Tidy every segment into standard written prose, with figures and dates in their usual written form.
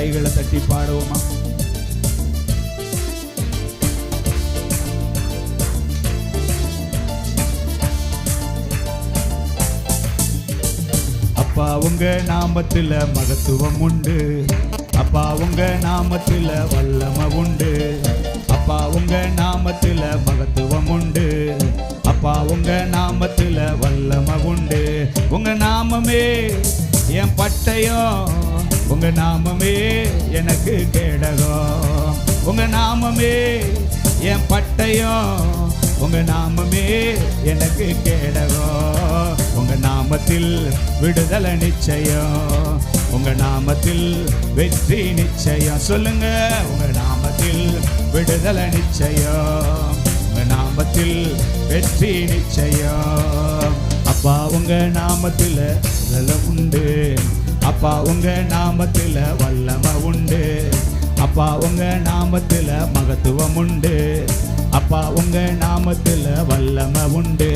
கைகளை தட்டி பாடுவோமா? அப்பா உங்க நாமத்துல மகத்துவம் உண்டு, அப்பா உங்க நாமத்துல வல்லமை உண்டு, அப்பா உங்க நாமத்துல மகத்துவம் உண்டு, அப்பா உங்க நாமத்துல வல்லமை உண்டு. உங்க நாமமே என் பட்டயம், உங்க நாமமே எனக்கு கேடகம், உங்க நாமமே என் பட்டயம், உங்க நாமமே எனக்கு கேடகம். உங்க நாமத்தில் விடுதலை நிச்சயம், உங்க நாமத்தில் வெற்றி நிச்சயம். சொல்லுங்க, உங்க நாமத்தில் விடுதலை நிச்சயம், உங்க நாமத்தில் வெற்றி நிச்சயம். அப்பா உங்க நாமத்தில் விடுதலை உண்டு, அப்பா உங்க நாமத்தில் வல்லமை உண்டு, அப்பா உங்க நாமத்தில் மகத்துவம் உண்டு, அப்பா உங்க நாமத்தில் வல்லமை உண்டு.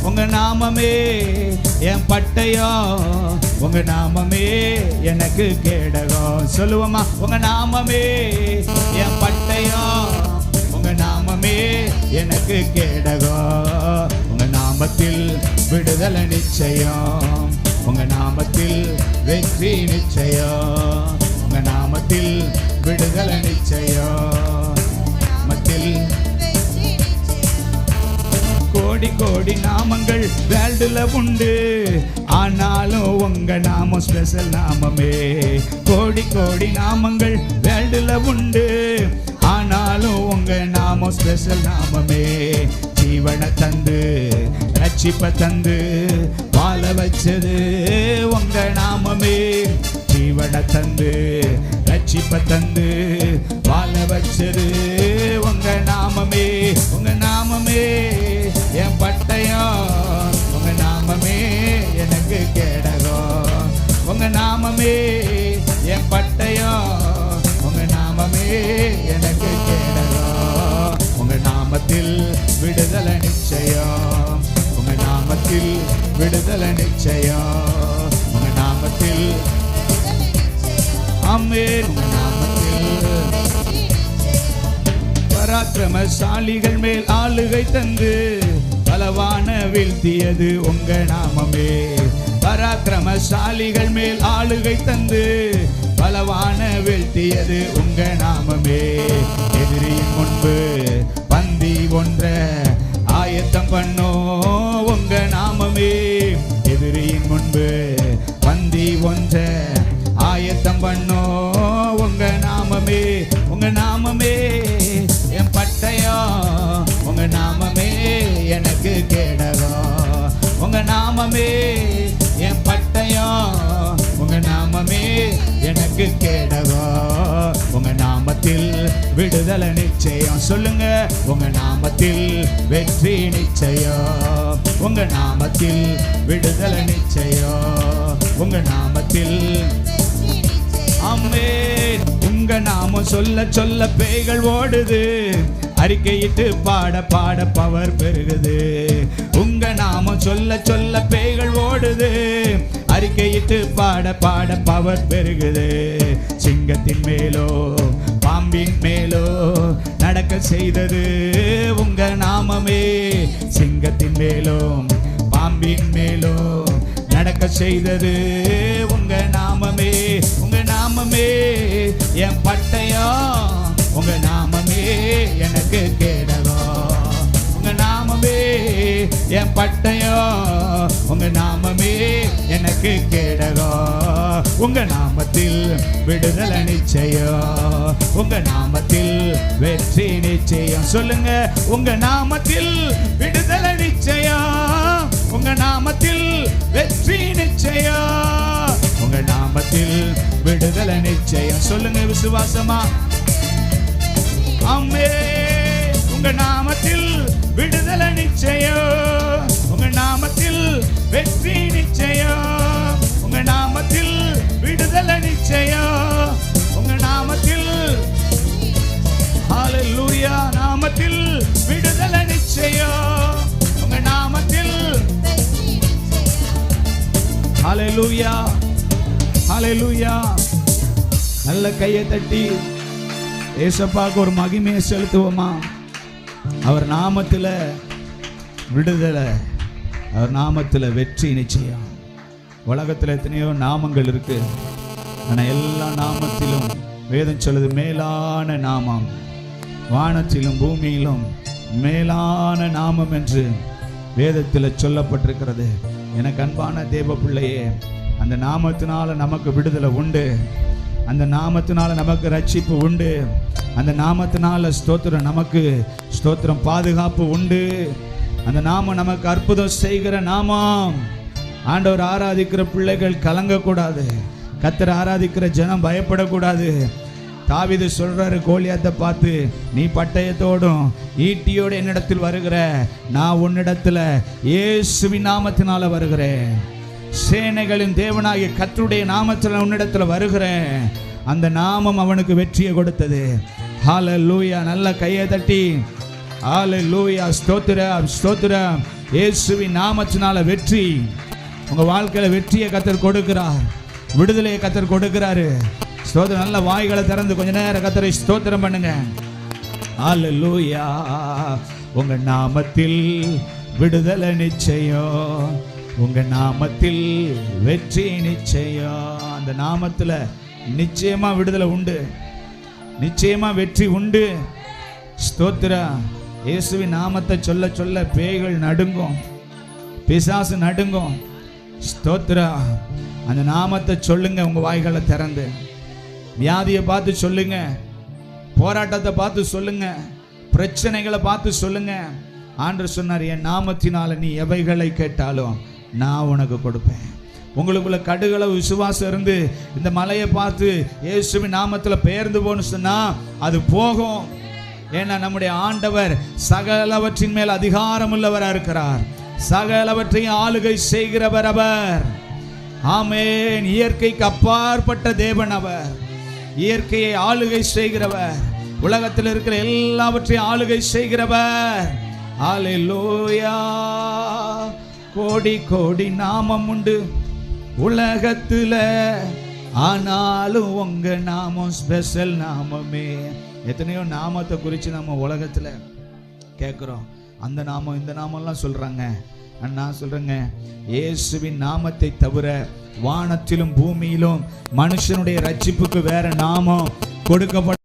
உங்க நாமமே என் பட்டயம், உங்க நாமமே எனக்கு கேடகம். சொல்லுவோமா? உங்க நாமமே என் பட்டயம், உங்க நாமமே எனக்கு கேடகம். உங்க நாமத்தில் விடுதலை நிச்சயம், உங்க நாமத்தில் வெற்றி நிச்சயம், உங்க நாமத்தில் விடுதலை நிச்சயம். நாமத்தில் கோடி கோடி நாமங்கள் வேர்ல்டுல உண்டு, ஆனாலும் உங்க நாமம் ஸ்பெஷல் நாமமே. கோடி கோடி நாமங்கள் வேர்ல்டுல உண்டு, ஆனாலும் உங்க நாமம் ஸ்பெஷல் நாமமே. ஜீவனை தந்து ரட்சிப்பை தந்து வாழ வச்சது உங்க நாமமே. ஜீவனை தந்து ரட்சிப்பை தந்து வாழ வச்சது உங்க நாமமே. உங்க நாமமே என் பட்டயம், உங்க நாமமே எனக்கு கேடகம், உங்க நாமமே என் பட்டயம், உங்க நாமமே எனக்கு கேடகம். உங்க நாமத்தில் விடுதலை நிச்சயம், உங்க நாமத்தில் விடுதலை நிச்சயம், உங்க நாமத்தில் ஆமென். உங்க நாமத்தில் பராக்கிரமசாலிகள் மேல் ஆளுகை தந்து பலவான வீழ்த்தியது உங்க நாமமே. பராக்கிரமசாலிகள் மேல் ஆளுகை தந்து பலவான வீழ்த்தியது உங்க நாமமே. எதிரியின் முன்பு பந்தி ஒன்ற ஆயத்தம் பண்ணோ உங்க நாமமே. எதிரியின் முன்பு பந்தி ஒன்ற ஆயத்தம் பண்ணோ உங்க நாமமே. உங்க நாமமே என் பட்டயம், உங்க நாமமே எனக்கு கேடகம், உங்க நாமமே என் பட்டயம், உங்க நாமமே எனக்கு கேடகம். உங்க நாமத்தில் விடுதலை நிச்சயம். சொல்லுங்க, உங்க நாமத்தில் வெற்றி நிச்சயம், உங்க நாமத்தில் விடுதலை நிச்சயம், உங்க நாமத்தில் ஆமென். உங்க நாமம் சொல்ல சொல்ல பேய்கள் ஓடுது, அறிக்கையிட்டு பாட பாட பவர் பெருகுது. உங்க நாமம் சொல்ல சொல்ல பேய்கள் ஓடுது, அறிக்கையிட்டு பாட பாட பவர் பெருகுது. சிங்கத்தின் மேலோ பாம்பின் மேலோ நடக்க செய்தது உங்க நாமமே. சிங்கத்தின் மேலோ பாம்பின் மேலோ நடக்க செய்தது உங்க நாமமே. உங்க நாமமே என் பட்டயம், உங்க நாமமே எனக்கு கேடகம், உங்க நாமமே என் பட்டயம், உங்க நாமமே எனக்கு கேடகம். உங்க நாமத்தில் விடுதலை நிச்சயம், உங்க நாமத்தில் வெற்றி நிச்சயம். சொல்லுங்க, உங்க நாமத்தில் விடுதலை நிச்சயம், உங்க நாமத்தில் வெற்றி நிச்சயம், உங்க நாமத்தில் விடுதலை நிச்சயம். சொல்லுங்க விசுவாசமா, ஆமென். உங்க நாமத்தில் விடுதலை நிச்சயம், உங்க நாமத்தில் வெற்றி நிச்சயம், உங்க நாமத்தில் விடுதலை நிச்சயம், உங்க நாமத்தில் ஹalleluya, நாமத்தில் விடுதலை நிச்சயம், உங்க நாமத்தில் ஹalleluya, ஹalleluya, நல்ல கையை தட்டி ஏசப்பாக்கு ஒரு மகிமையை செலுத்துவோமா? அவர் நாமத்துல விடுதலை, அவர் நாமத்துல வெற்றி நிச்சயம். உலகத்துல எத்தனையோ நாமங்கள் இருக்கு, ஆனா எல்லா நாமத்திலும் வேதம் சொல்லுது மேலான நாமம், வானத்திலும் பூமியிலும் மேலான நாமம் என்று வேதத்தில் சொல்லப்பட்டிருக்கிறது. எனக்கு அன்பான தேவ பிள்ளையே, அந்த நாமத்தினால நமக்கு விடுதலை உண்டு, அந்த நாமத்தினால நமக்கு ரட்சிப்பு உண்டு, அந்த நாமத்தினால ஸ்தோத்திரம், நமக்கு ஸ்தோத்திரம் பாதுகாப்பு உண்டு. அந்த நாமம் நமக்கு அற்புதம் செய்கிற நாமம். ஆண்டவர் ஆராதிக்கிற பிள்ளைகள் கலங்கக்கூடாது, கர்த்தரை ஆராதிக்கிற ஜனம் பயப்படக்கூடாது. தாவீது சொல்றாரு கோலியாத்தை பார்த்து, நீ பட்டயத்தோடும் ஈட்டியோடு என்னிடத்தில் வருகிற, நான் உன்னிடத்துல இயேசுவின் நாமத்தினால வருகிறேன், சேனைகளின் தேவனாகிய கர்த்தருடைய நாமத்தில் உன்னிடத்துல வருகிறேன். அந்த நாமம் அவனுக்கு வெற்றியை கொடுத்தது. ஹல்லேலூயா. நல்ல கையை தட்டி ஹல்லேலூயா, ஸ்தோத்திரம் ஸ்தோத்திரம். இயேசுவின் நாமத்தினால வெற்றி. உங்க வாழ்க்கையில வெற்றியை கர்த்தர் கொடுக்கிறார், விடுதலையை கர்த்தர் கொடுக்கிறாரு. ஸ்தோத்திரம். நல்ல வாய்களை திறந்து கொஞ்ச நேரம் கர்த்தரை ஸ்தோத்திரம் பண்ணுங்க. ஹல்லேலூயா. உங்க நாமத்தில் விடுதலை நிச்சயம், உங்க நாமத்தில் வெற்றி நிச்சயம். அந்த நாமத்துல நிச்சயமா விடுதலை உண்டு, நிச்சயமா வெற்றி உண்டு. ஸ்தோத்திரம். இயேசுவின் நாமத்தை சொல்ல சொல்ல பேய்கள் நடுங்கும், பிசாசு நடுங்கும். ஸ்தோத்திரம். அந்த நாமத்தை சொல்லுங்க உங்க வாய்களை திறந்து. வியாதியை பார்த்து சொல்லுங்க, போராட்டத்தை பார்த்து சொல்லுங்க, பிரச்சனைகளை பார்த்து சொல்லுங்க. ஆண்டவர் சொன்னார், என் நாமத்தினால நீ எவைகளை கேட்டாலும் நான் உனக்கு கொடுப்பேன். உங்களுக்குள்ள கடுகளவு விசுவாசம் இருந்து இந்த மலையை பார்த்து இயேசுவின் நாமத்துல பெயர்ந்து போன்னு சொன்னா அது போகும். ஏன்னா நம்முடைய ஆண்டவர் சகலவற்றின் மேல் அதிகாரம் உள்ளவரா இருக்கிறார், சகலவற்றையும் ஆளுகை செய்கிறவர் அவர். ஆமென். இயற்கைக்கு அப்பாற்பட்ட தேவன் அவர், இயற்கையை ஆளுகை செய்கிறவர், உலகத்தில் இருக்கிற எல்லாவற்றையும் ஆளுகை செய்கிறவர். ஹல்லேலூயா. கோடி கோடி நாமம் உண்டு உலகத்துல, ஆனாலும் உங்க நாமம் ஸ்பெஷல் நாமமே. எத்தனையோ நாமத்தை குறித்து நம்ம உலகத்துல கேட்குறோம், அந்த நாமம் இந்த நாமம்லாம் சொல்றாங்க. நான் சொல்றேங்க, இயேசுவின் நாமத்தை தவிர வானத்திலும் பூமியிலும் மனுஷனுடைய ரட்சிப்புக்கு வேற நாமம் கொடுக்கப்பட்ட